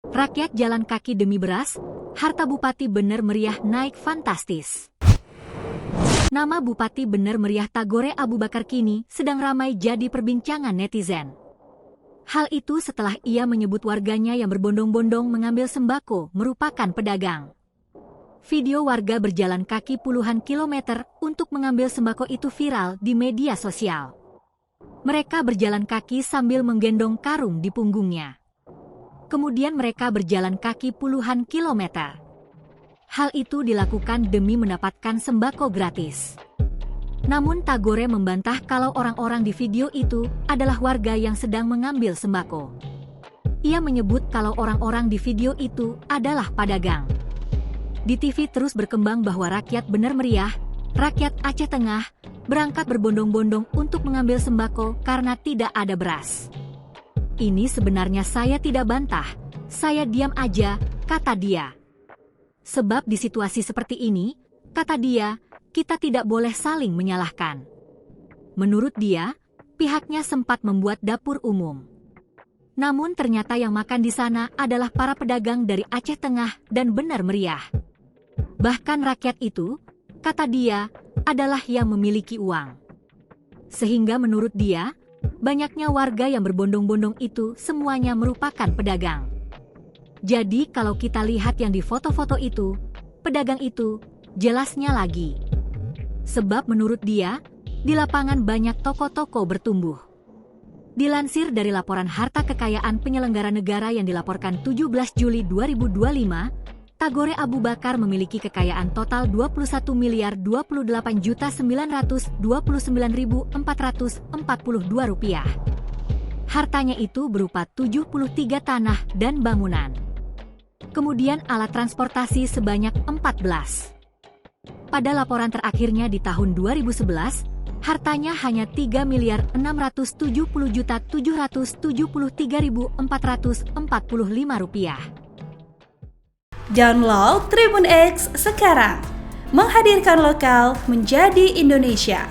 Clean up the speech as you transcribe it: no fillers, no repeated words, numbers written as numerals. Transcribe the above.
Rakyat jalan kaki demi beras, harta Bupati Bener Meriah naik fantastis. Nama Bupati Bener Meriah Tagore Abu Bakar kini sedang ramai jadi perbincangan netizen. Hal itu setelah ia menyebut warganya yang berbondong-bondong mengambil sembako merupakan pedagang. Video warga berjalan kaki puluhan kilometer untuk mengambil sembako itu viral di media sosial. Mereka berjalan kaki sambil menggendong karung di punggungnya. Kemudian mereka berjalan kaki puluhan kilometer. Hal itu dilakukan demi mendapatkan sembako gratis. Namun Tagore membantah kalau orang-orang di video itu adalah warga yang sedang mengambil sembako. Ia menyebut kalau orang-orang di video itu adalah pedagang. Di TV terus berkembang bahwa rakyat Bener Meriah, rakyat Aceh Tengah, berangkat berbondong-bondong untuk mengambil sembako karena tidak ada beras. Ini sebenarnya saya tidak bantah, saya diam aja, kata dia. Sebab di situasi seperti ini, kata dia, kita tidak boleh saling menyalahkan. Menurut dia, pihaknya sempat membuat dapur umum. Namun ternyata yang makan di sana adalah para pedagang dari Aceh Tengah dan Bener Meriah. Bahkan rakyat itu, kata dia, adalah yang memiliki uang. Sehingga menurut dia, banyaknya warga yang berbondong-bondong itu semuanya merupakan pedagang. Jadi kalau kita lihat yang di foto-foto itu, pedagang itu, jelasnya lagi. Sebab menurut dia, di lapangan banyak toko-toko bertumbuh. Dilansir dari laporan harta kekayaan penyelenggara negara yang dilaporkan 17 Juli 2025, Tagore Abu Bakar memiliki kekayaan total Rp21.228.929.442. Hartanya itu berupa 73 tanah dan bangunan. Kemudian alat transportasi sebanyak 14. Pada laporan terakhirnya di tahun 2011, hartanya hanya Rp3.670.773.445. Download Tribun X sekarang, menghadirkan lokal menjadi Indonesia.